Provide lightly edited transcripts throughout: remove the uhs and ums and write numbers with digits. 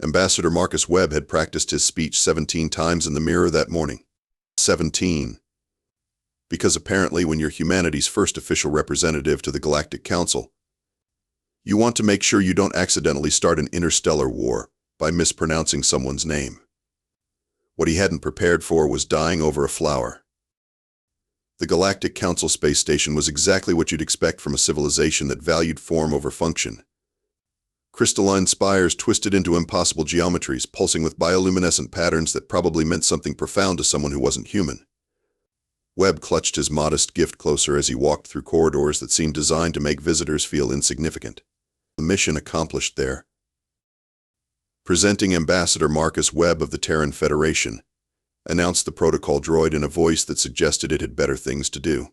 Ambassador Marcus Webb had practiced his speech 17 times in the mirror that morning. 17. Because apparently when you're humanity's first official representative to the Galactic Council, you want to make sure you don't accidentally start an interstellar war by mispronouncing someone's name. What he hadn't prepared for was dying over a flower. The Galactic Council space station was exactly what you'd expect from a civilization that valued form over function. Crystalline spires twisted into impossible geometries, pulsing with bioluminescent patterns that probably meant something profound to someone who wasn't human. Webb clutched his modest gift closer as he walked through corridors that seemed designed to make visitors feel insignificant. The mission accomplished there. Presenting Ambassador Marcus Webb of the Terran Federation, announced the protocol droid in a voice that suggested it had better things to do.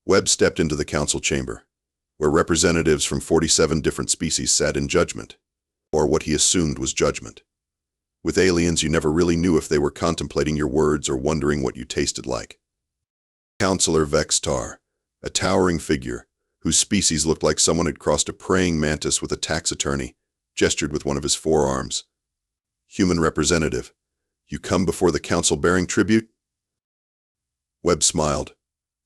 Webb stepped into the council chamber, where representatives from 47 different species sat in judgment, or what he assumed was judgment. With aliens, you never really knew if they were contemplating your words or wondering what you tasted like. Counselor Vextar, a towering figure, whose species looked like someone had crossed a praying mantis with a tax attorney, gestured with one of his forearms. Human representative, you come before the council bearing tribute? Webb smiled,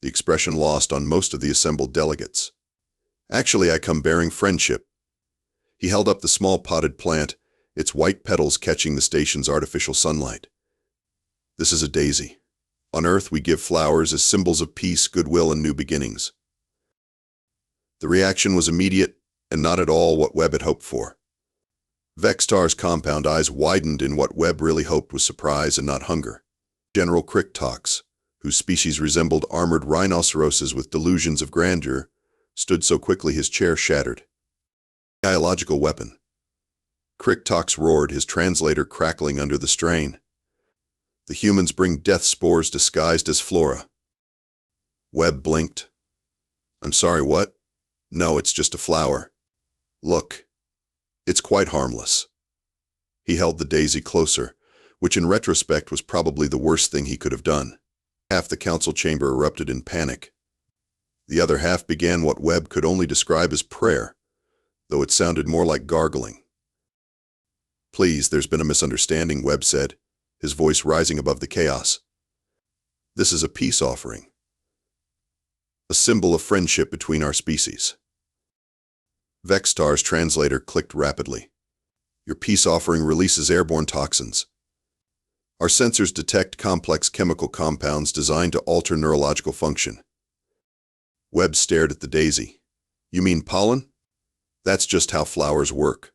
the expression lost on most of the assembled delegates. Actually, I come bearing friendship. He held up the small potted plant, its white petals catching the station's artificial sunlight. This is a daisy. On Earth, we give flowers as symbols of peace, goodwill, and new beginnings. The reaction was immediate and not at all what Webb had hoped for. Vextar's compound eyes widened in what Webb really hoped was surprise and not hunger. General Cricktox, whose species resembled armored rhinoceroses with delusions of grandeur, stood so quickly his chair shattered. Biological weapon. Cricktox roared, his translator crackling under the strain. The humans bring death spores disguised as flora. Webb blinked. I'm sorry, what? No, it's just a flower. Look. It's quite harmless. He held the daisy closer, which in retrospect was probably the worst thing he could have done. Half the council chamber erupted in panic. The other half began what Webb could only describe as prayer, though it sounded more like gargling. Please, there's been a misunderstanding, Webb said, his voice rising above the chaos. This is a peace offering. A symbol of friendship between our species. Vextar's translator clicked rapidly. Your peace offering releases airborne toxins. Our sensors detect complex chemical compounds designed to alter neurological function. Webb stared at the daisy. You mean pollen? That's just how flowers work.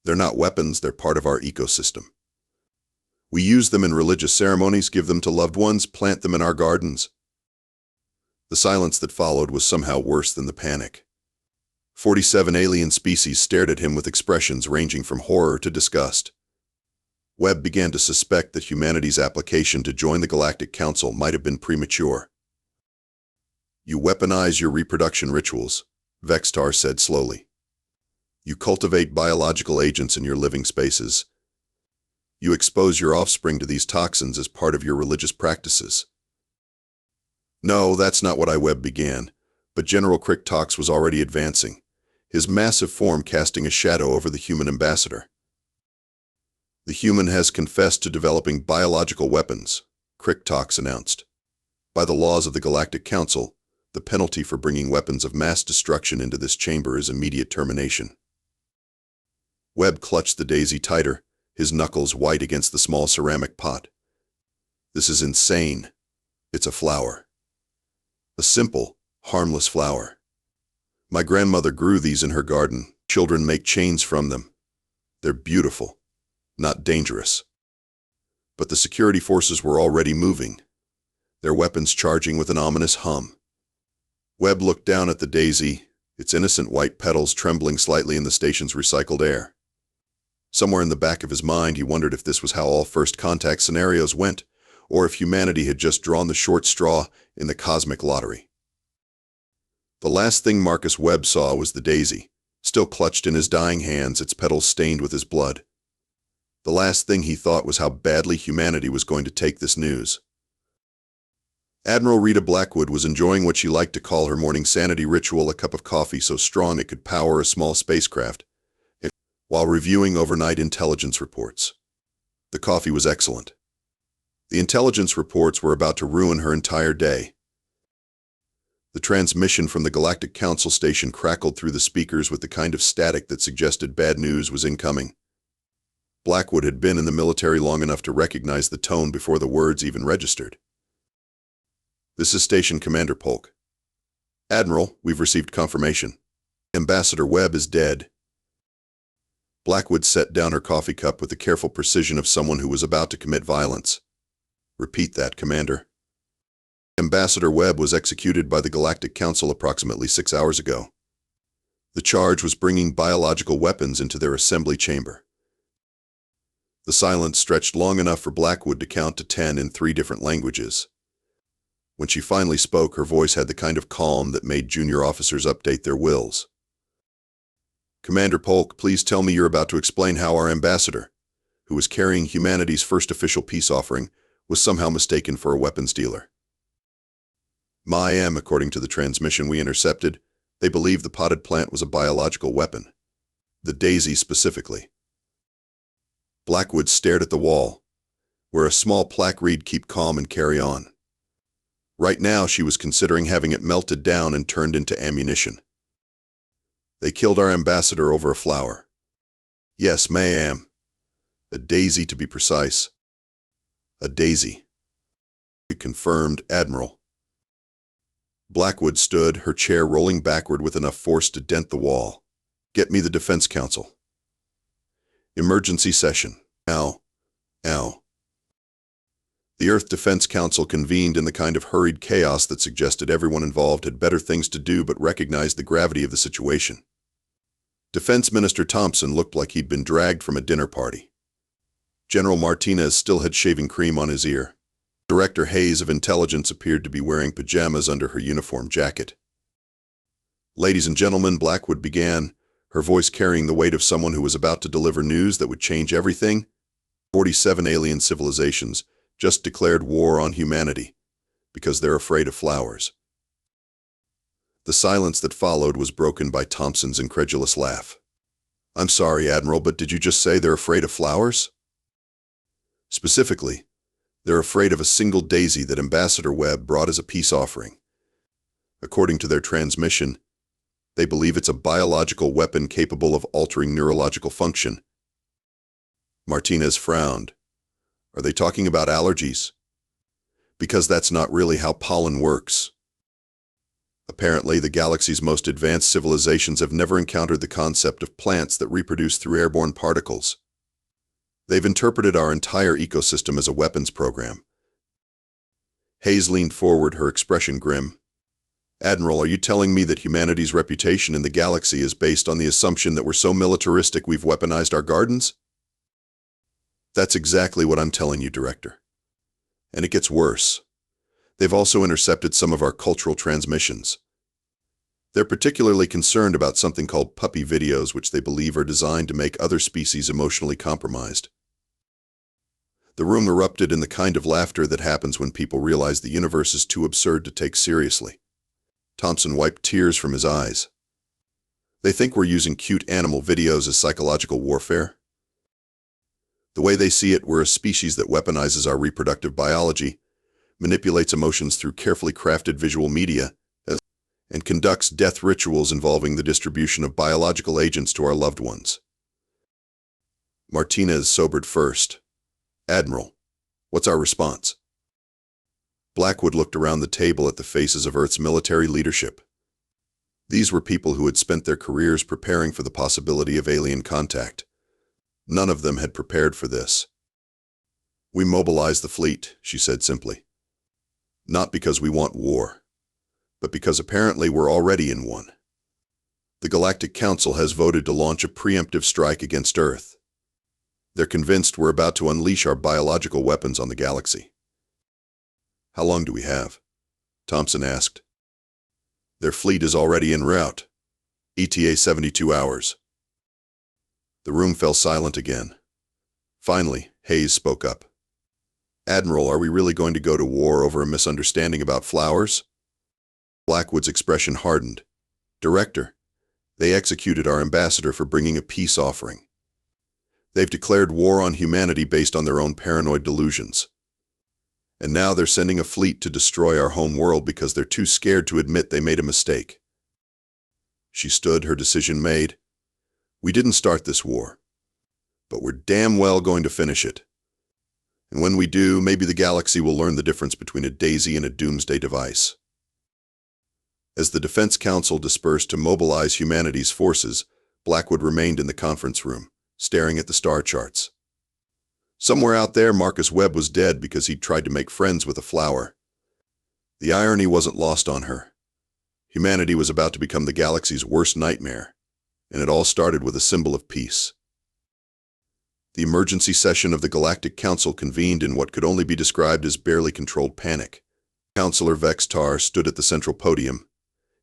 They're not weapons, they're part of our ecosystem. We use them in religious ceremonies, give them to loved ones, plant them in our gardens. The silence that followed was somehow worse than the panic. 47 alien species stared at him with expressions ranging from horror to disgust. Webb began to suspect that humanity's application to join the Galactic Council might have been premature. You weaponize your reproduction rituals, Vextar said slowly. You cultivate biological agents in your living spaces. You expose your offspring to these toxins as part of your religious practices. No, that's not what Webb began, but General Cricktox was already advancing, his massive form casting a shadow over the human ambassador. The human has confessed to developing biological weapons, Cricktox announced. By the laws of the Galactic Council, the penalty for bringing weapons of mass destruction into this chamber is immediate termination. Webb clutched the daisy tighter, his knuckles white against the small ceramic pot. This is insane. It's a flower. A simple, harmless flower. My grandmother grew these in her garden. Children make chains from them. They're beautiful, not dangerous. But the security forces were already moving, their weapons charging with an ominous hum. Webb looked down at the daisy, its innocent white petals trembling slightly in the station's recycled air. Somewhere in the back of his mind, he wondered if this was how all first contact scenarios went, or if humanity had just drawn the short straw in the cosmic lottery. The last thing Marcus Webb saw was the daisy, still clutched in his dying hands, its petals stained with his blood. The last thing he thought was how badly humanity was going to take this news. Admiral Rita Blackwood was enjoying what she liked to call her morning sanity ritual, a cup of coffee so strong it could power a small spacecraft. while reviewing overnight intelligence reports. The coffee was excellent. The intelligence reports were about to ruin her entire day. The transmission from the Galactic Council station crackled through the speakers with the kind of static that suggested bad news was incoming. Blackwood had been in the military long enough to recognize the tone before the words even registered. "This is Station Commander Polk. Admiral, we've received confirmation. Ambassador Webb is dead." Blackwood set down her coffee cup with the careful precision of someone who was about to commit violence. "Repeat that, Commander." "Ambassador Webb was executed by the Galactic Council approximately 6 hours ago. The charge was bringing biological weapons into their assembly chamber." The silence stretched long enough for Blackwood to count to 10 in 3 different languages. When she finally spoke, her voice had the kind of calm that made junior officers update their wills. "Commander Polk, please tell me you're about to explain how our ambassador, who was carrying humanity's first official peace offering, was somehow mistaken for a weapons dealer." "Ma'am, according to the transmission we intercepted, they believe the potted plant was a biological weapon. The daisy specifically." Blackwood stared at the wall, where a small plaque read, "Keep calm and carry on." Right now, she was considering having it melted down and turned into ammunition. "They killed our ambassador over a flower." "Yes, ma'am. A daisy, to be precise." "A daisy," confirmed Admiral. Blackwood stood, her chair rolling backward with enough force to dent the wall. "Get me the Defense Council." "Emergency session. Ow. Ow." The Earth Defense Council convened in the kind of hurried chaos that suggested everyone involved had better things to do but recognized the gravity of the situation. Defense Minister Thompson looked like he'd been dragged from a dinner party. General Martinez still had shaving cream on his ear. Director Hayes of Intelligence appeared to be wearing pajamas under her uniform jacket. "Ladies and gentlemen," Blackwood began, her voice carrying the weight of someone who was about to deliver news that would change everything. 47 alien civilizations just declared war on humanity because they're afraid of flowers. The silence that followed was broken by Thompson's incredulous laugh. "I'm sorry, Admiral, but did you just say they're afraid of flowers?" "Specifically, they're afraid of a single daisy that Ambassador Webb brought as a peace offering. According to their transmission, they believe it's a biological weapon capable of altering neurological function." Martinez frowned. "Are they talking about allergies?" "Because that's not really how pollen works. Apparently, the galaxy's most advanced civilizations have never encountered the concept of plants that reproduce through airborne particles. They've interpreted our entire ecosystem as a weapons program." Hayes leaned forward, her expression grim. "Admiral, are you telling me that humanity's reputation in the galaxy is based on the assumption that we're so militaristic we've weaponized our gardens?" "That's exactly what I'm telling you, Director. And it gets worse. They've also intercepted some of our cultural transmissions. They're particularly concerned about something called puppy videos, which they believe are designed to make other species emotionally compromised." The room erupted in the kind of laughter that happens when people realize the universe is too absurd to take seriously. Thompson wiped tears from his eyes. "They think we're using cute animal videos as psychological warfare? The way they see it, we're a species that weaponizes our reproductive biology, manipulates emotions through carefully crafted visual media, and conducts death rituals involving the distribution of biological agents to our loved ones." Martinez sobered first. "Admiral, what's our response?" Blackwood looked around the table at the faces of Earth's military leadership. These were people who had spent their careers preparing for the possibility of alien contact. None of them had prepared for this. "We mobilize the fleet," she said simply. "Not because we want war, but because apparently we're already in one. The Galactic Council has voted to launch a preemptive strike against Earth. They're convinced we're about to unleash our biological weapons on the galaxy." "How long do we have?" Thompson asked. "Their fleet is already en route. ETA 72 hours. The room fell silent again. Finally, Hayes spoke up. "Admiral, are we really going to go to war over a misunderstanding about flowers?" Blackwood's expression hardened. "Director, they executed our ambassador for bringing a peace offering. They've declared war on humanity based on their own paranoid delusions. And now they're sending a fleet to destroy our home world because they're too scared to admit they made a mistake. She stood, her decision made. We didn't start this war, but we're damn well going to finish it. And when we do, maybe the galaxy will learn the difference between a daisy and a doomsday device. As the Defense Council dispersed to mobilize humanity's forces, Blackwood remained in the conference room, staring at the star charts. Somewhere out there, Marcus Webb was dead because he'd tried to make friends with a flower. The irony wasn't lost on her. Humanity was about to become the galaxy's worst nightmare, and it all started with a symbol of peace. The emergency session of the Galactic Council convened in what could only be described as barely controlled panic. Counselor Vextar stood at the central podium,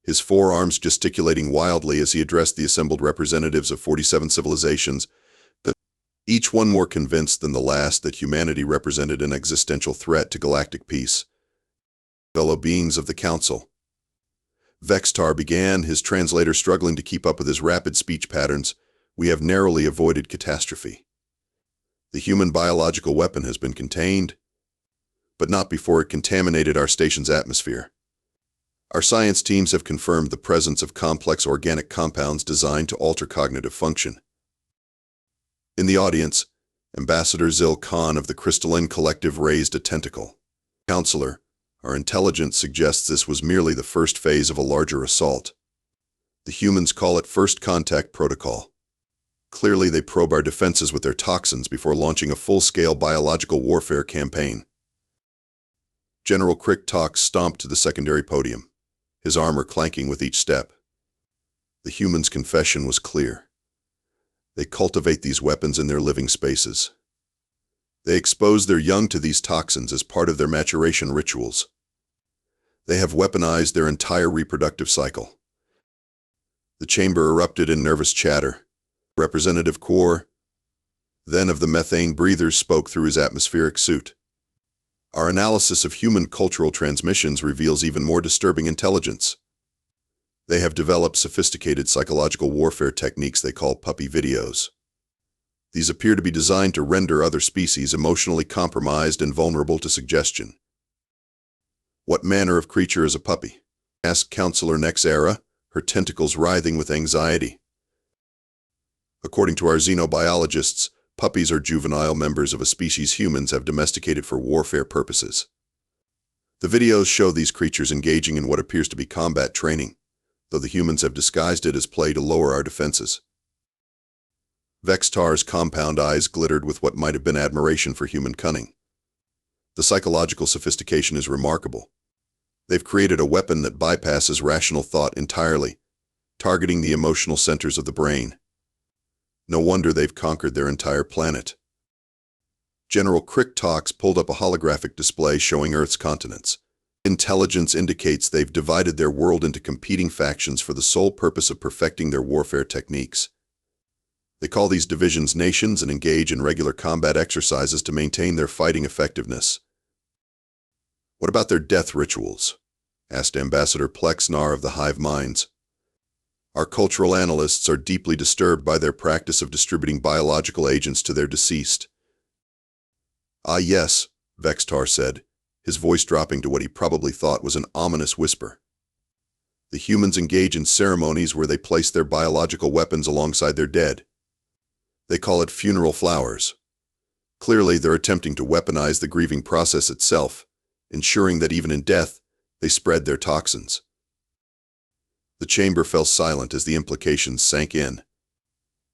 his forearms gesticulating wildly as he addressed the assembled representatives of 47 civilizations, each one more convinced than the last that humanity represented an existential threat to galactic peace. Fellow beings of the Council. Vextar began, his translator struggling to keep up with his rapid speech patterns. We have narrowly avoided catastrophe. The human biological weapon has been contained, but not before it contaminated our station's atmosphere. Our science teams have confirmed the presence of complex organic compounds designed to alter cognitive function. In the audience, Ambassador Zil Khan of the Crystalline Collective raised a tentacle. Counselor, our intelligence suggests this was merely the first phase of a larger assault. The humans call it First Contact Protocol. Clearly, they probe our defenses with their toxins before launching a full-scale biological warfare campaign. General Crick Tox stomped to the secondary podium, his armor clanking with each step. The humans' confession was clear. They cultivate these weapons in their living spaces. They expose their young to these toxins as part of their maturation rituals. They have weaponized their entire reproductive cycle. The chamber erupted in nervous chatter. Representative Core, then of the methane breathers, spoke through his atmospheric suit. Our analysis of human cultural transmissions reveals even more disturbing intelligence. They have developed sophisticated psychological warfare techniques they call puppy videos. These appear to be designed to render other species emotionally compromised and vulnerable to suggestion. What manner of creature is a puppy? Asked Counselor Nexera, her tentacles writhing with anxiety. According to our xenobiologists, puppies are juvenile members of a species humans have domesticated for warfare purposes. The videos show these creatures engaging in what appears to be combat training, though the humans have disguised it as play to lower our defenses. Vextar's compound eyes glittered with what might have been admiration for human cunning. The psychological sophistication is remarkable. They've created a weapon that bypasses rational thought entirely, targeting the emotional centers of the brain. No wonder they've conquered their entire planet. General Crick Tox pulled up a holographic display showing Earth's continents. Intelligence indicates they've divided their world into competing factions for the sole purpose of perfecting their warfare techniques. They call these divisions nations and engage in regular combat exercises to maintain their fighting effectiveness. What about their death rituals? Asked Ambassador Plexnar of the Hive Minds. Our cultural analysts are deeply disturbed by their practice of distributing biological agents to their deceased. Ah yes, Vextar said, his voice dropping to what he probably thought was an ominous whisper. The humans engage in ceremonies where they place their biological weapons alongside their dead. They call it funeral flowers. Clearly, they're attempting to weaponize the grieving process itself, ensuring that even in death, they spread their toxins. The chamber fell silent as the implications sank in.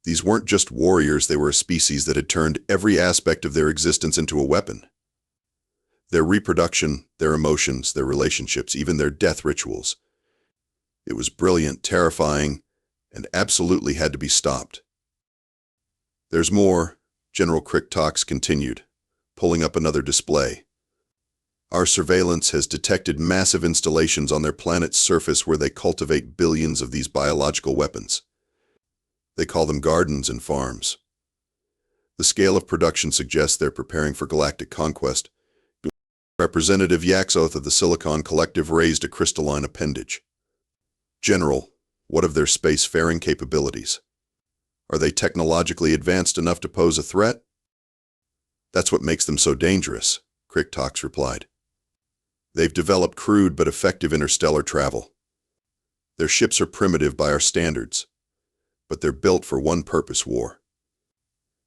These weren't just warriors, they were a species that had turned every aspect of their existence into a weapon. Their reproduction, their emotions, their relationships, even their death rituals. It was brilliant, terrifying, and absolutely had to be stopped. There's more, General Crick Tox continued, pulling up another display. Our surveillance has detected massive installations on their planet's surface where they cultivate billions of these biological weapons. They call them gardens and farms. The scale of production suggests they're preparing for galactic conquest. Representative Yaxoth of the Silicon Collective raised a crystalline appendage. General, what of their spacefaring capabilities? Are they technologically advanced enough to pose a threat? That's what makes them so dangerous, Cricktox replied. They've developed crude but effective interstellar travel. Their ships are primitive by our standards, but they're built for one purpose: war.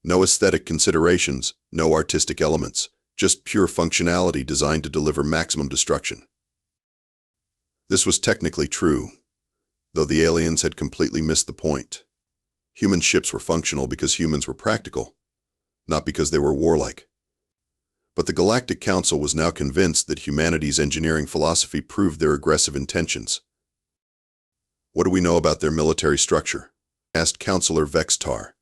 No aesthetic considerations, no artistic elements, just pure functionality designed to deliver maximum destruction. This was technically true, though the aliens had completely missed the point. Human ships were functional because humans were practical, not because they were warlike. But the Galactic Council was now convinced that humanity's engineering philosophy proved their aggressive intentions. What do we know about their military structure? Asked Counselor Vextar.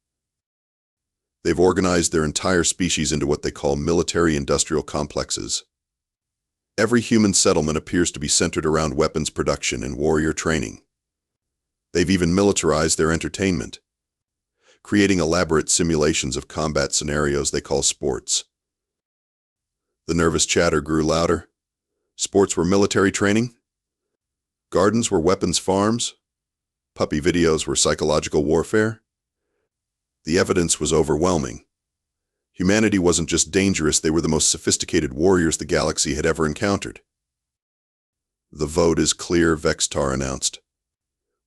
They've organized their entire species into what they call military-industrial complexes. Every human settlement appears to be centered around weapons production and warrior training. They've even militarized their entertainment, creating elaborate simulations of combat scenarios they call sports. The nervous chatter grew louder. Sports were military training? Gardens were weapons farms? Puppy videos were psychological warfare? The evidence was overwhelming. Humanity wasn't just dangerous, they were the most sophisticated warriors the galaxy had ever encountered. The vote is clear, Vextar announced.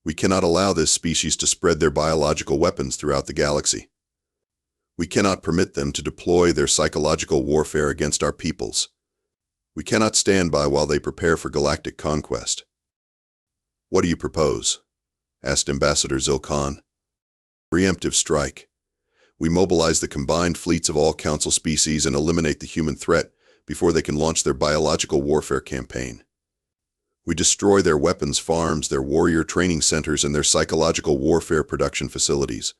We cannot allow this species to spread their biological weapons throughout the galaxy. We cannot permit them to deploy their psychological warfare against our peoples. We cannot stand by while they prepare for galactic conquest. What do you propose? Asked Ambassador Zilkhan. Preemptive strike. We mobilize the combined fleets of all Council species and eliminate the human threat before they can launch their biological warfare campaign. We destroy their weapons farms, their warrior training centers, and their psychological warfare production facilities.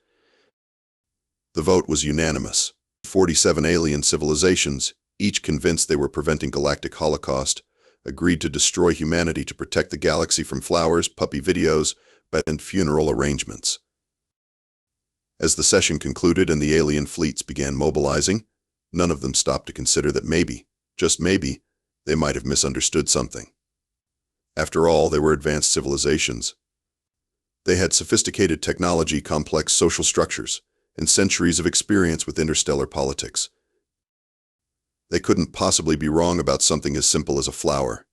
The vote was unanimous. 47 alien civilizations, each convinced they were preventing galactic holocaust, agreed to destroy humanity to protect the galaxy from flowers, puppy videos, and funeral arrangements. As the session concluded and the alien fleets began mobilizing, none of them stopped to consider that maybe, just maybe, they might have misunderstood something. After all, they were advanced civilizations. They had sophisticated technology, complex social structures, and centuries of experience with interstellar politics. They couldn't possibly be wrong about something as simple as a flower.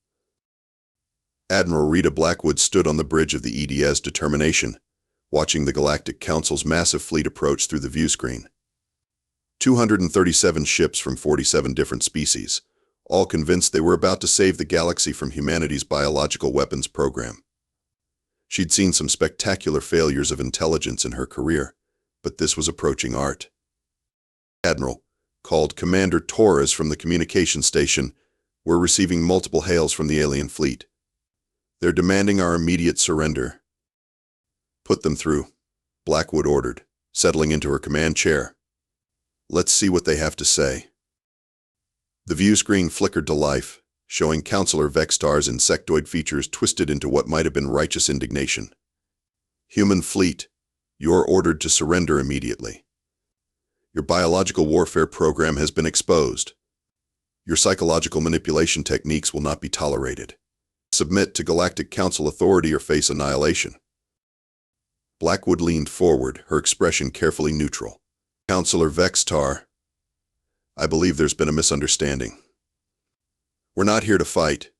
Admiral Rita Blackwood stood on the bridge of the EDS Determination, watching the Galactic Council's massive fleet approach through the viewscreen. 237 ships from 47 different species, all convinced they were about to save the galaxy from humanity's biological weapons program. She'd seen some spectacular failures of intelligence in her career, but this was approaching art. Admiral, called Commander Torres from the communication station, were receiving multiple hails from the alien fleet. They're demanding our immediate surrender. Put them through, Blackwood ordered, settling into her command chair. Let's see what they have to say. The view screen flickered to life, showing Counselor Vextar's insectoid features twisted into what might have been righteous indignation. Human fleet, you're ordered to surrender immediately. Your biological warfare program has been exposed. Your psychological manipulation techniques will not be tolerated. Submit to Galactic Council authority or face annihilation. Blackwood leaned forward, her expression carefully neutral. Counselor Vextar, I believe there's been a misunderstanding. We're not here to fight.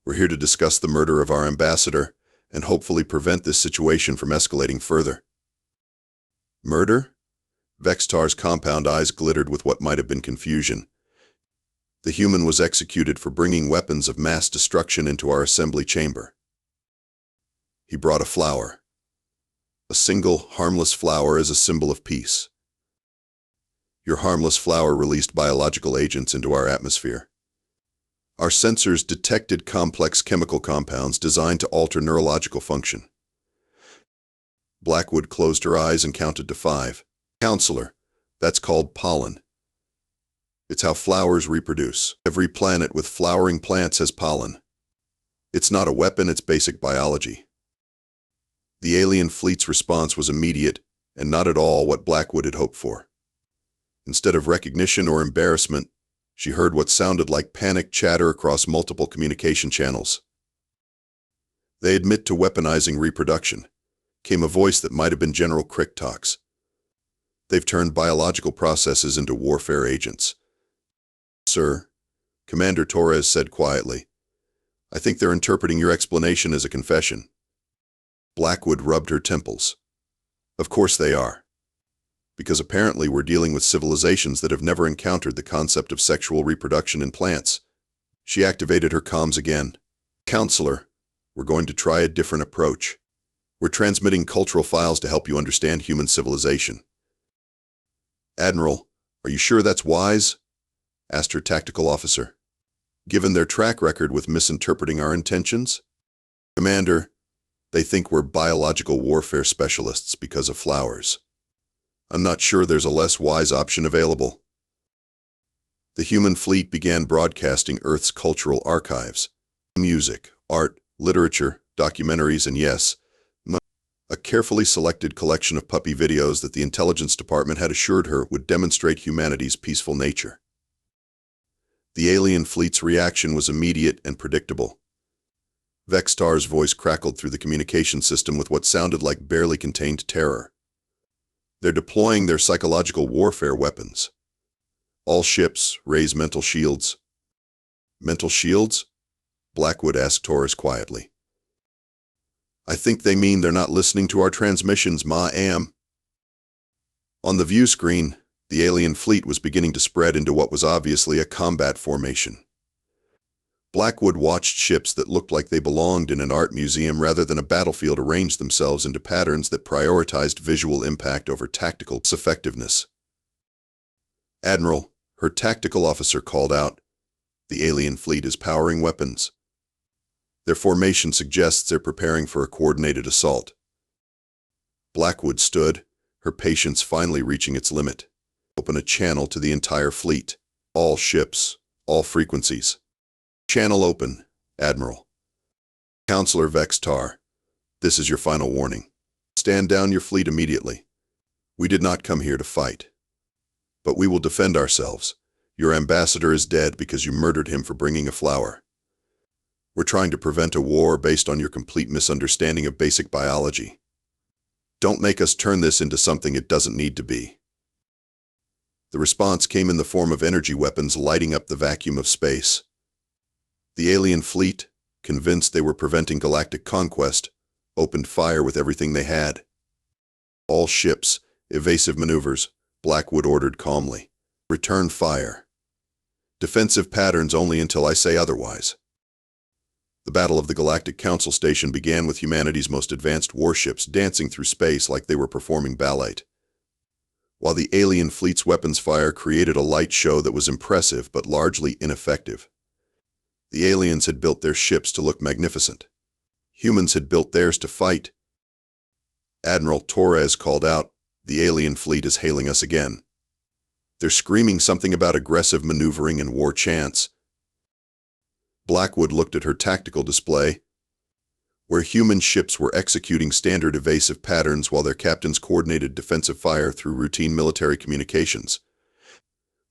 We're here to discuss the murder of our ambassador and hopefully prevent this situation from escalating further. Murder? Vextar's compound eyes glittered with what might have been confusion. The human was executed for bringing weapons of mass destruction into our assembly chamber. He brought a flower. A single, harmless flower as a symbol of peace. Your harmless flower released biological agents into our atmosphere. Our sensors detected complex chemical compounds designed to alter neurological function. Blackwood closed her eyes and counted to 5. Counselor, that's called pollen. It's how flowers reproduce. Every planet with flowering plants has pollen. It's not a weapon, it's basic biology. The alien fleet's response was immediate and not at all what Blackwood had hoped for. Instead of recognition or embarrassment, she heard what sounded like panicked chatter across multiple communication channels. They admit to weaponizing reproduction, came a voice that might have been General Cricktox. They've turned biological processes into warfare agents. Sir, Commander Torres said quietly, I think they're interpreting your explanation as a confession. Blackwood rubbed her temples. Of course they are. Because apparently we're dealing with civilizations that have never encountered the concept of sexual reproduction in plants. She activated her comms again. Counselor, we're going to try a different approach. We're transmitting cultural files to help you understand human civilization. Admiral, are you sure that's wise? Asked her tactical officer. Given their track record with misinterpreting our intentions? Commander, they think we're biological warfare specialists because of flowers. I'm not sure there's a less wise option available. The human fleet began broadcasting Earth's cultural archives. Music, art, literature, documentaries, and yes, a carefully selected collection of puppy videos that the intelligence department had assured her would demonstrate humanity's peaceful nature. The alien fleet's reaction was immediate and predictable. Vextar's voice crackled through the communication system with what sounded like barely contained terror. They're deploying their psychological warfare weapons. All ships raise mental shields. Mental shields? Blackwood asked Torres quietly. I think they mean they're not listening to our transmissions, ma'am. On the view screen, the alien fleet was beginning to spread into what was obviously a combat formation. Blackwood watched ships that looked like they belonged in an art museum rather than a battlefield arrange themselves into patterns that prioritized visual impact over tactical effectiveness. Admiral, her tactical officer called out, the alien fleet is powering weapons. Their formation suggests they're preparing for a coordinated assault. Blackwood stood, her patience finally reaching its limit. Open a channel to the entire fleet. All ships, all frequencies. Channel open, Admiral. Counselor Vextar, this is your final warning. Stand down your fleet immediately. We did not come here to fight. But we will defend ourselves. Your ambassador is dead because you murdered him for bringing a flower. We're trying to prevent a war based on your complete misunderstanding of basic biology. Don't make us turn this into something it doesn't need to be. The response came in the form of energy weapons lighting up the vacuum of space. The alien fleet, convinced they were preventing galactic conquest, opened fire with everything they had. All ships, evasive maneuvers, Blackwood ordered calmly. Return fire. Defensive patterns only until I say otherwise. The Battle of the Galactic Council station began with humanity's most advanced warships dancing through space like they were performing ballet. While the alien fleet's weapons fire created a light show that was impressive but largely ineffective. The aliens had built their ships to look magnificent. Humans had built theirs to fight. Admiral Torres called out, the alien fleet is hailing us again. They're screaming something about aggressive maneuvering and war chants. Blackwood looked at her tactical display, where human ships were executing standard evasive patterns while their captains coordinated defensive fire through routine military communications.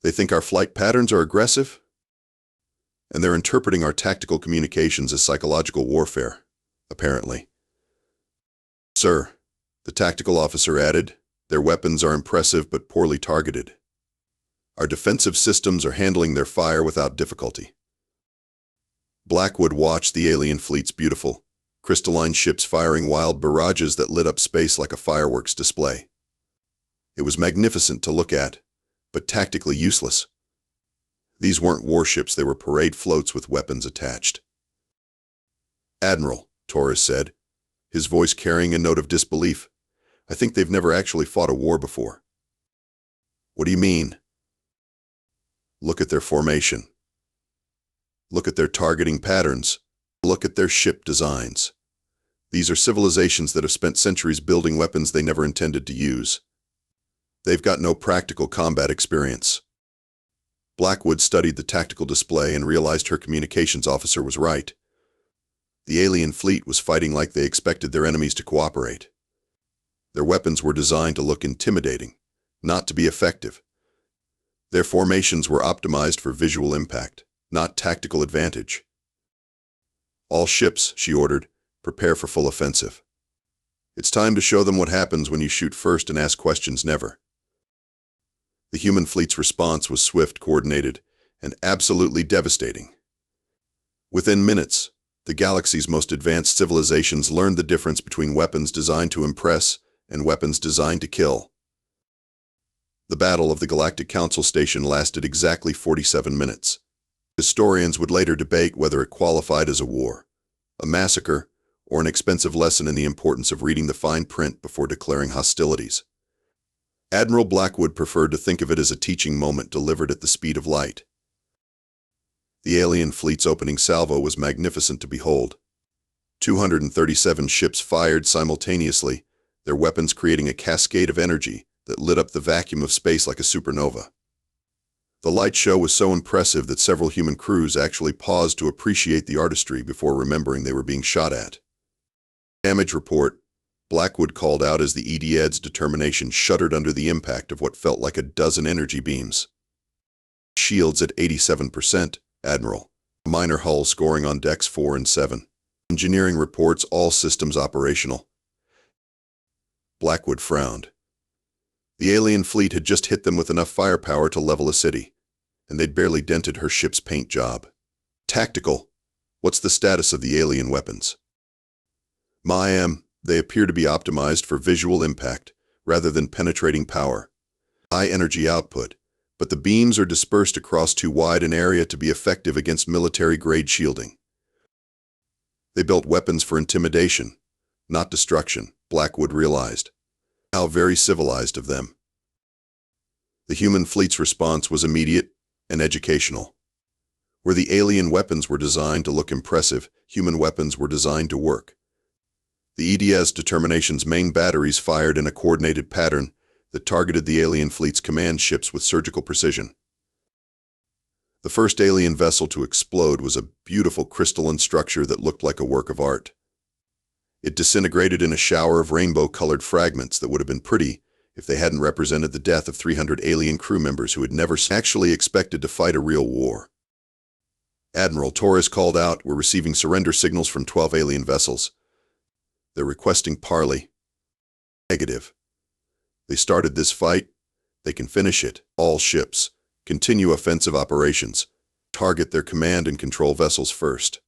They think our flight patterns are aggressive? And they're interpreting our tactical communications as psychological warfare, apparently. Sir, the tactical officer added, their weapons are impressive but poorly targeted. Our defensive systems are handling their fire without difficulty. Blackwood watched the alien fleet's beautiful, crystalline ships firing wild barrages that lit up space like a fireworks display. It was magnificent to look at, but tactically useless. These weren't warships, they were parade floats with weapons attached. Admiral, Torres said, his voice carrying a note of disbelief, I think they've never actually fought a war before. What do you mean? Look at their formation. Look at their targeting patterns. Look at their ship designs. These are civilizations that have spent centuries building weapons they never intended to use. They've got no practical combat experience. Blackwood studied the tactical display and realized her communications officer was right. The alien fleet was fighting like they expected their enemies to cooperate. Their weapons were designed to look intimidating, not to be effective. Their formations were optimized for visual impact, not tactical advantage. All ships, she ordered, prepare for full offensive. It's time to show them what happens when you shoot first and ask questions never. The human fleet's response was swift, coordinated, and absolutely devastating. Within minutes, the galaxy's most advanced civilizations learned the difference between weapons designed to impress and weapons designed to kill. The Battle of the Galactic Council station lasted exactly 47 minutes. Historians would later debate whether it qualified as a war, a massacre, or an expensive lesson in the importance of reading the fine print before declaring hostilities. Admiral Blackwood preferred to think of it as a teaching moment delivered at the speed of light. The alien fleet's opening salvo was magnificent to behold. 237 ships fired simultaneously, their weapons creating a cascade of energy that lit up the vacuum of space like a supernova. The light show was so impressive that several human crews actually paused to appreciate the artistry before remembering they were being shot at. Damage report, Blackwood called out as the EDA's determination shuddered under the impact of what felt like a dozen energy beams. Shields at 87%, Admiral. Minor hull scoring on decks 4 and 7. Engineering reports all systems operational. Blackwood frowned. The alien fleet had just hit them with enough firepower to level a city, and they'd barely dented her ship's paint job. Tactical. What's the status of the alien weapons? They appear to be optimized for visual impact rather than penetrating power. High energy output, but the beams are dispersed across too wide an area to be effective against military-grade shielding. They built weapons for intimidation, not destruction, Blackwood realized. How very civilized of them. The human fleet's response was immediate and educational. Where the alien weapons were designed to look impressive, human weapons were designed to work. The EDA's determination's main batteries fired in a coordinated pattern that targeted the alien fleet's command ships with surgical precision. The first alien vessel to explode was a beautiful crystalline structure that looked like a work of art. It disintegrated in a shower of rainbow-colored fragments that would have been pretty if they hadn't represented the death of 300 alien crew members who had never actually expected to fight a real war. Admiral Torres called out, "We're receiving surrender signals from 12 alien vessels. They're requesting parley." Negative. They started this fight. They can finish it. All ships. Continue offensive operations. Target their command and control vessels first.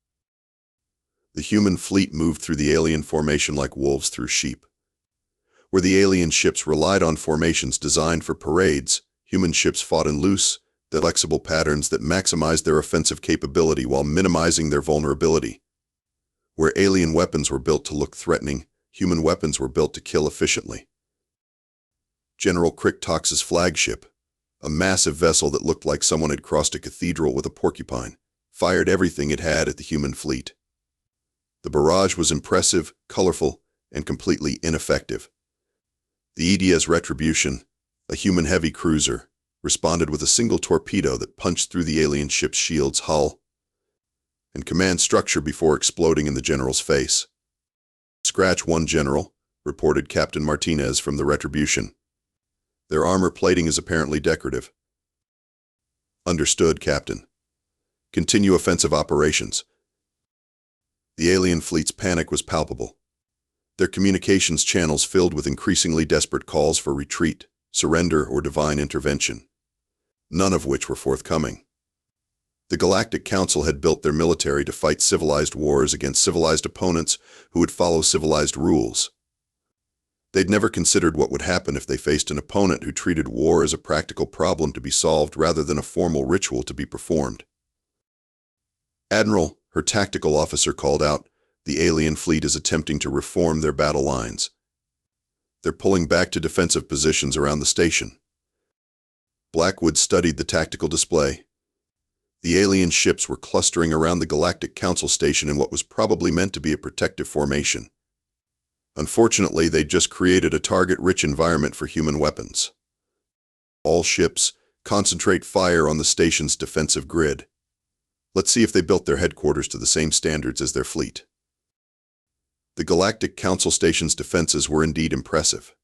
The human fleet moved through the alien formation like wolves through sheep. Where the alien ships relied on formations designed for parades, human ships fought in loose, flexible patterns that maximized their offensive capability while minimizing their vulnerability. Where alien weapons were built to look threatening, human weapons were built to kill efficiently. General Cricktox's flagship, a massive vessel that looked like someone had crossed a cathedral with a porcupine, fired everything it had at the human fleet. The barrage was impressive, colorful, and completely ineffective. The EDA's Retribution, a human-heavy cruiser, responded with a single torpedo that punched through the alien ship's shield's hull and command structure before exploding in the general's face. "Scratch one, General," reported Captain Martinez from the Retribution. "Their armor plating is apparently decorative." "Understood, Captain. Continue offensive operations." The alien fleet's panic was palpable. Their communications channels filled with increasingly desperate calls for retreat, surrender, or divine intervention, none of which were forthcoming. The Galactic Council had built their military to fight civilized wars against civilized opponents who would follow civilized rules. They'd never considered what would happen if they faced an opponent who treated war as a practical problem to be solved rather than a formal ritual to be performed. "Admiral," her tactical officer called out, "the alien fleet is attempting to reform their battle lines. They're pulling back to defensive positions around the station." Blackwood studied the tactical display. The alien ships were clustering around the Galactic Council station in what was probably meant to be a protective formation. Unfortunately, they'd just created a target-rich environment for human weapons. "All ships, concentrate fire on the station's defensive grid. Let's see if they built their headquarters to the same standards as their fleet." The Galactic Council station's defenses were indeed impressive.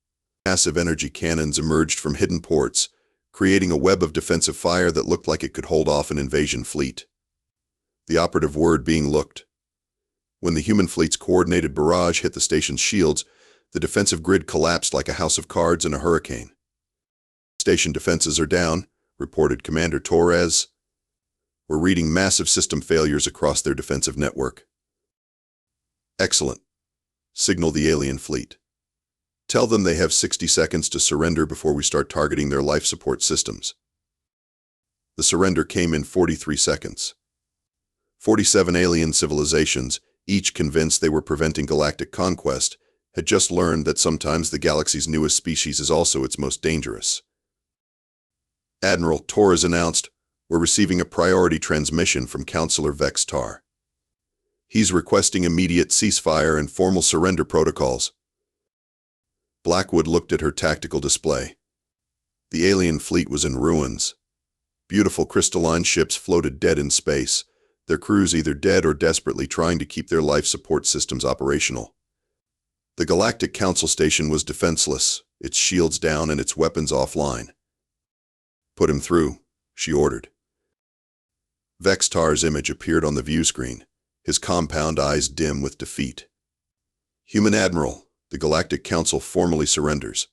Massive energy cannons emerged from hidden ports, creating a web of defensive fire that looked like it could hold off an invasion fleet. The operative word being looked. When the human fleet's coordinated barrage hit the station's shields, the defensive grid collapsed like a house of cards in a hurricane. Station defenses are down, reported Commander Torres. We're reading massive system failures across their defensive network. Excellent. Signal the alien fleet. Tell them they have 60 seconds to surrender before we start targeting their life support systems. The surrender came in 43 seconds. 47 alien civilizations, each convinced they were preventing galactic conquest, had just learned that sometimes the galaxy's newest species is also its most dangerous. Admiral Torres announced, "We're receiving a priority transmission from Counselor Vex-Tar. He's requesting immediate ceasefire and formal surrender protocols." Blackwood looked at her tactical display. The alien fleet was in ruins. Beautiful crystalline ships floated dead in space, their crews either dead or desperately trying to keep their life support systems operational. The Galactic Council station was defenseless, its shields down and its weapons offline. "Put him through," she ordered. Vex-Tar's image appeared on the view screen, his compound eyes dim with defeat. "Human Admiral, the Galactic Council formally surrenders.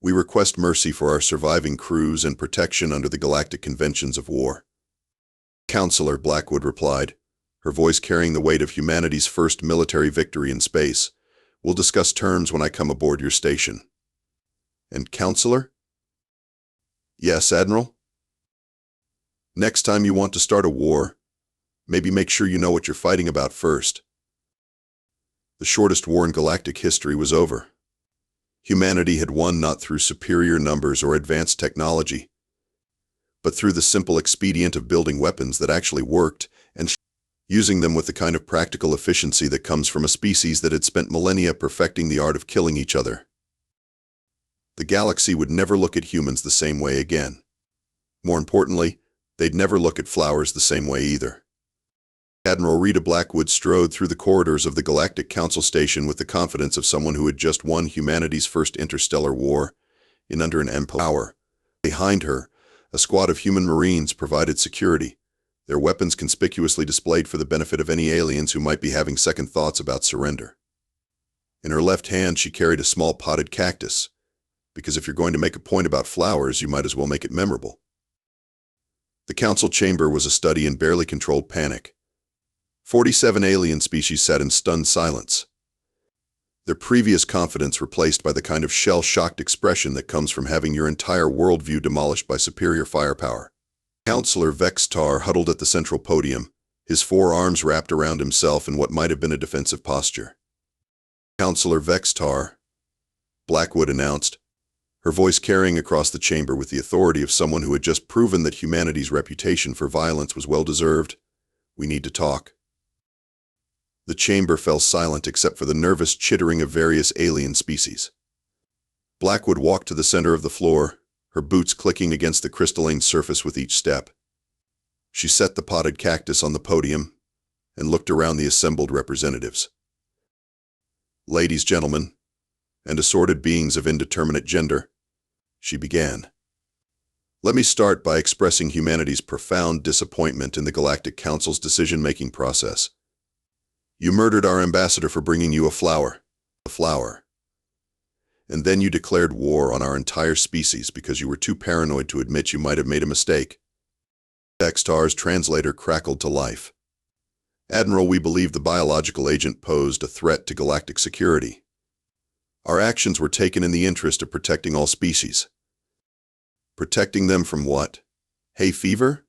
We request mercy for our surviving crews and protection under the Galactic Conventions of War." "Counselor," Blackwood replied, her voice carrying the weight of humanity's first military victory in space, "we'll discuss terms when I come aboard your station." "And Counselor?" "Yes, Admiral?" "Next time you want to start a war, maybe make sure you know what you're fighting about first." The shortest war in galactic history was over. Humanity had won not through superior numbers or advanced technology, but through the simple expedient of building weapons that actually worked and using them with the kind of practical efficiency that comes from a species that had spent millennia perfecting the art of killing each other. The galaxy would never look at humans the same way again. More importantly, they'd never look at flowers the same way either. Admiral Rita Blackwood strode through the corridors of the Galactic Council station with the confidence of someone who had just won humanity's first interstellar war in under an hour. Behind her, a squad of human Marines provided security, their weapons conspicuously displayed for the benefit of any aliens who might be having second thoughts about surrender. In her left hand, she carried a small potted cactus, because if you're going to make a point about flowers, you might as well make it memorable. The council chamber was a study in barely controlled panic. 47 alien species sat in stunned silence, their previous confidence replaced by the kind of shell-shocked expression that comes from having your entire worldview demolished by superior firepower. Counselor Vex-Tar huddled at the central podium, his forearms wrapped around himself in what might have been a defensive posture. "Counselor Vex-Tar," Blackwood announced, her voice carrying across the chamber with the authority of someone who had just proven that humanity's reputation for violence was well-deserved, "we need to talk." The chamber fell silent except for the nervous chittering of various alien species. Blackwood walked to the center of the floor, her boots clicking against the crystalline surface with each step. She set the potted cactus on the podium and looked around the assembled representatives. "Ladies, gentlemen, and assorted beings of indeterminate gender," she began. "Let me start by expressing humanity's profound disappointment in the Galactic Council's decision-making process. You murdered our ambassador for bringing you a flower. And then you declared war on our entire species because you were too paranoid to admit you might have made a mistake." Vex-Tar's translator crackled to life. "Admiral, we believe the biological agent posed a threat to galactic security. Our actions were taken in the interest of protecting all species." "Protecting them from what? Hay fever?"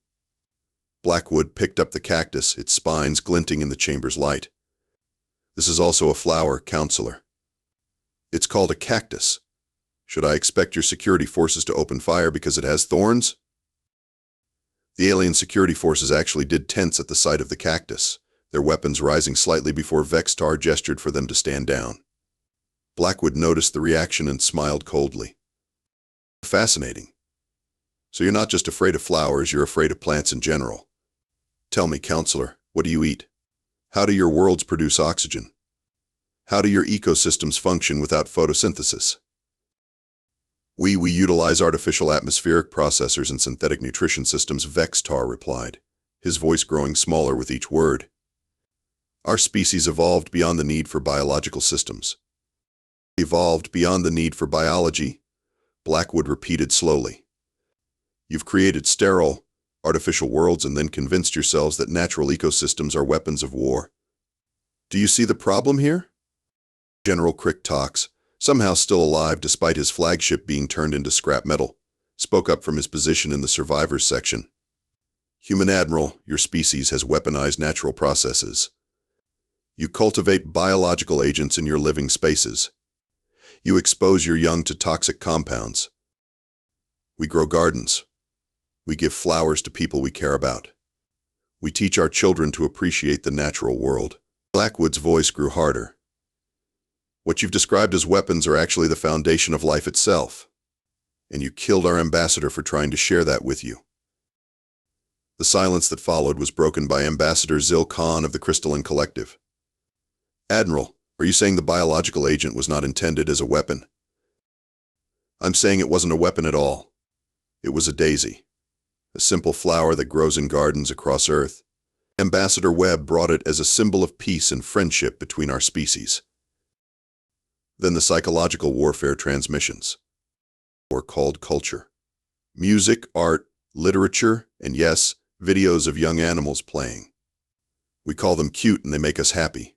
Blackwood picked up the cactus, its spines glinting in the chamber's light. "This is also a flower, Counselor. It's called a cactus. Should I expect your security forces to open fire because it has thorns?" The alien security forces actually did tense at the sight of the cactus, their weapons rising slightly before Vex-Tar gestured for them to stand down. Blackwood noticed the reaction and smiled coldly. "Fascinating. So you're not just afraid of flowers, you're afraid of plants in general. Tell me, Counselor, what do you eat? How do your worlds produce oxygen? How do your ecosystems function without photosynthesis?" We utilize artificial atmospheric processors and synthetic nutrition systems," Vex-Tar replied, his voice growing smaller with each word. "Our species evolved beyond the need for biological systems. Evolved beyond the need for biology, Blackwood repeated slowly. You've created sterile, artificial worlds and then convinced yourselves that natural ecosystems are weapons of war. Do you see the problem here? General Crick Tox, somehow still alive despite his flagship being turned into scrap metal, spoke up from his position in the survivors section. Human Admiral, your species has weaponized natural processes. You cultivate biological agents in your living spaces. You expose your young to toxic compounds. We grow gardens. We give flowers to people we care about. We teach our children to appreciate the natural world. Blackwood's voice grew harder. What you've described as weapons are actually the foundation of life itself. And you killed our ambassador for trying to share that with you. The silence that followed was broken by Ambassador Zil Khan of the Crystalline Collective. Admiral, are you saying the biological agent was not intended as a weapon? I'm saying it wasn't a weapon at all. It was a daisy. A simple flower that grows in gardens across Earth. Ambassador Webb brought it as a symbol of peace and friendship between our species. Then the psychological warfare transmissions. Or called culture. Music, art, literature, and yes, videos of young animals playing. We call them cute and they make us happy.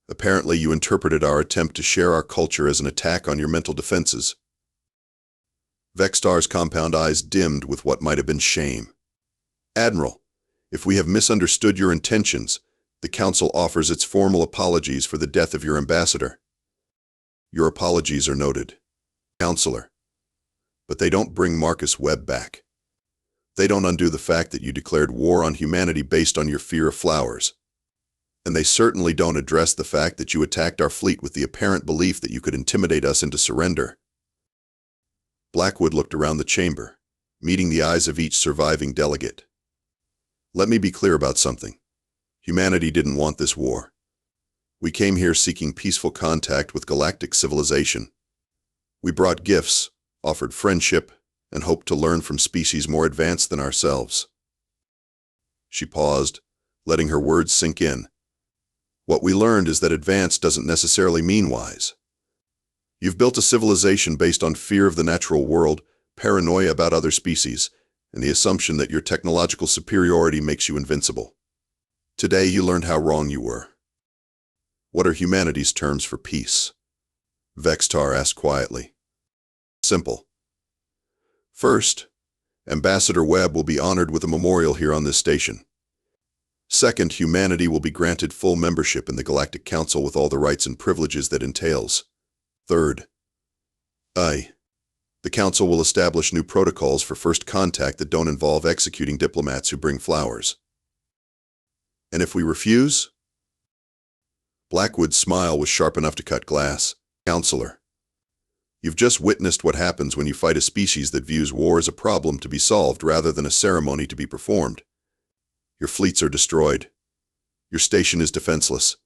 Apparently you interpreted our attempt to share our culture as an attack on your mental defenses. Vextar's compound eyes dimmed with what might have been shame. Admiral, if we have misunderstood your intentions, the Council offers its formal apologies for the death of your ambassador. Your apologies are noted, Counselor. But they don't bring Marcus Webb back. They don't undo the fact that you declared war on humanity based on your fear of flowers. And they certainly don't address the fact that you attacked our fleet with the apparent belief that you could intimidate us into surrender. Blackwood looked around the chamber, meeting the eyes of each surviving delegate. Let me be clear about something. Humanity didn't want this war. We came here seeking peaceful contact with galactic civilization. We brought gifts, offered friendship, and hoped to learn from species more advanced than ourselves. She paused, letting her words sink in. What we learned is that advanced doesn't necessarily mean wise. You've built a civilization based on fear of the natural world, paranoia about other species, and the assumption that your technological superiority makes you invincible. Today you learned how wrong you were. What are humanity's terms for peace? Vextar asked quietly. Simple. First, Ambassador Webb will be honored with a memorial here on this station. Second, humanity will be granted full membership in the Galactic Council with all the rights and privileges that entails. Third, the Council will establish new protocols for first contact that don't involve executing diplomats who bring flowers. And if we refuse? Blackwood's smile was sharp enough to cut glass. Counselor, you've just witnessed what happens when you fight a species that views war as a problem to be solved rather than a ceremony to be performed. Your fleets are destroyed. Your station is defenseless.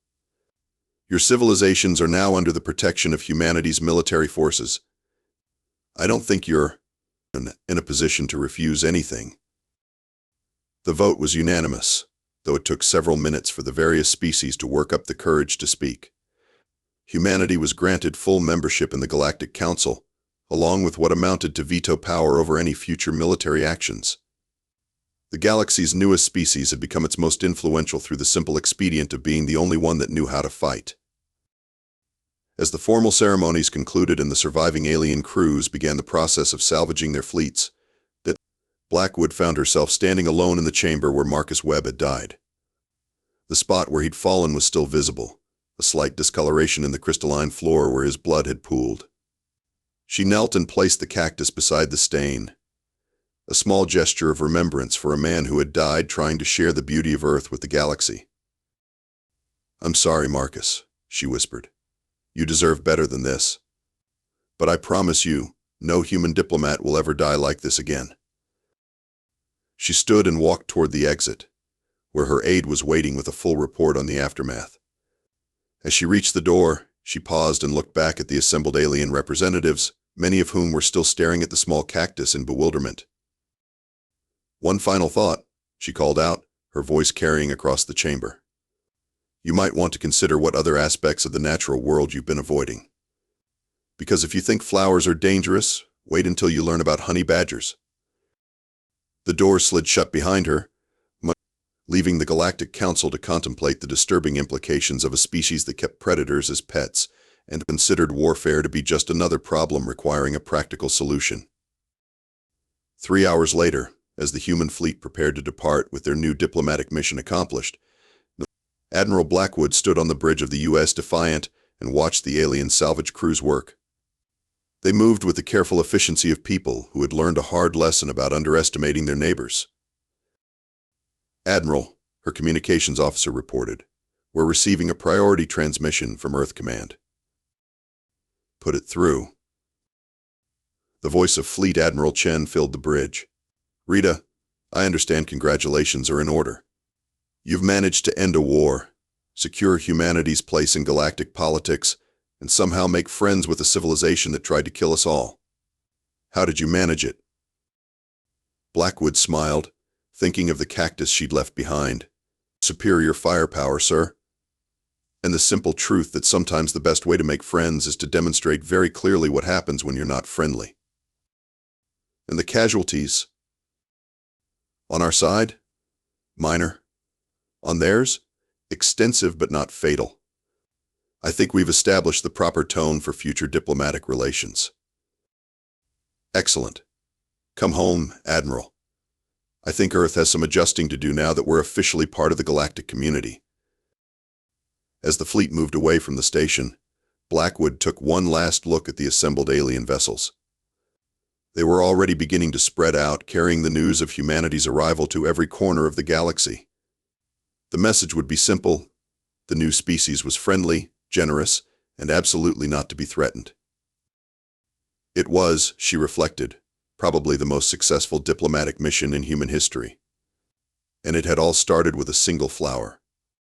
Your civilizations are now under the protection of humanity's military forces. I don't think you're in a position to refuse anything. The vote was unanimous, though it took several minutes for the various species to work up the courage to speak. Humanity was granted full membership in the Galactic Council, along with what amounted to veto power over any future military actions. The galaxy's newest species had become its most influential through the simple expedient of being the only one that knew how to fight. As the formal ceremonies concluded and the surviving alien crews began the process of salvaging their fleets, Blackwood found herself standing alone in the chamber where Marcus Webb had died. The spot where he'd fallen was still visible, a slight discoloration in the crystalline floor where his blood had pooled. She knelt and placed the cactus beside the stain, a small gesture of remembrance for a man who had died trying to share the beauty of Earth with the galaxy. "I'm sorry, Marcus," she whispered. "You deserve better than this. But I promise you, no human diplomat will ever die like this again." She stood and walked toward the exit, where her aide was waiting with a full report on the aftermath. As she reached the door, she paused and looked back at the assembled alien representatives, many of whom were still staring at the small cactus in bewilderment. "One final thought," she called out, her voice carrying across the chamber. "You might want to consider what other aspects of the natural world you've been avoiding. Because if you think flowers are dangerous, Wait until you learn about honey badgers. The door slid shut behind her, leaving the Galactic Council to contemplate the disturbing implications of a species that kept predators as pets and considered warfare to be just another problem requiring a practical solution. 3 hours later, as the human fleet prepared to depart with their new diplomatic mission accomplished, Admiral Blackwood stood on the bridge of the U.S. Defiant and watched the alien salvage crews work. They moved with the careful efficiency of people who had learned a hard lesson about underestimating their neighbors. "Admiral," her communications officer reported, "we're receiving a priority transmission from Earth Command." "Put it through." The voice of Fleet Admiral Chen filled the bridge. "Rita, I understand congratulations are in order. You've managed to end a war, secure humanity's place in galactic politics, and somehow make friends with a civilization that tried to kill us all. How did you manage it?" Blackwood smiled, thinking of the cactus she'd left behind. "Superior firepower, sir. And the simple truth that sometimes the best way to make friends is to demonstrate very clearly what happens when you're not friendly." "And the casualties?" "On our side? Minor. On theirs? Extensive but not fatal. I think we've established the proper tone for future diplomatic relations." "Excellent. Come home, Admiral. I think Earth has some adjusting to do now that we're officially part of the galactic community." As the fleet moved away from the station, Blackwood took one last look at the assembled alien vessels. They were already beginning to spread out, carrying the news of humanity's arrival to every corner of the galaxy. The message would be simple: the new species was friendly, generous, and absolutely not to be threatened. It was, she reflected, probably the most successful diplomatic mission in human history. And it had all started with a single flower.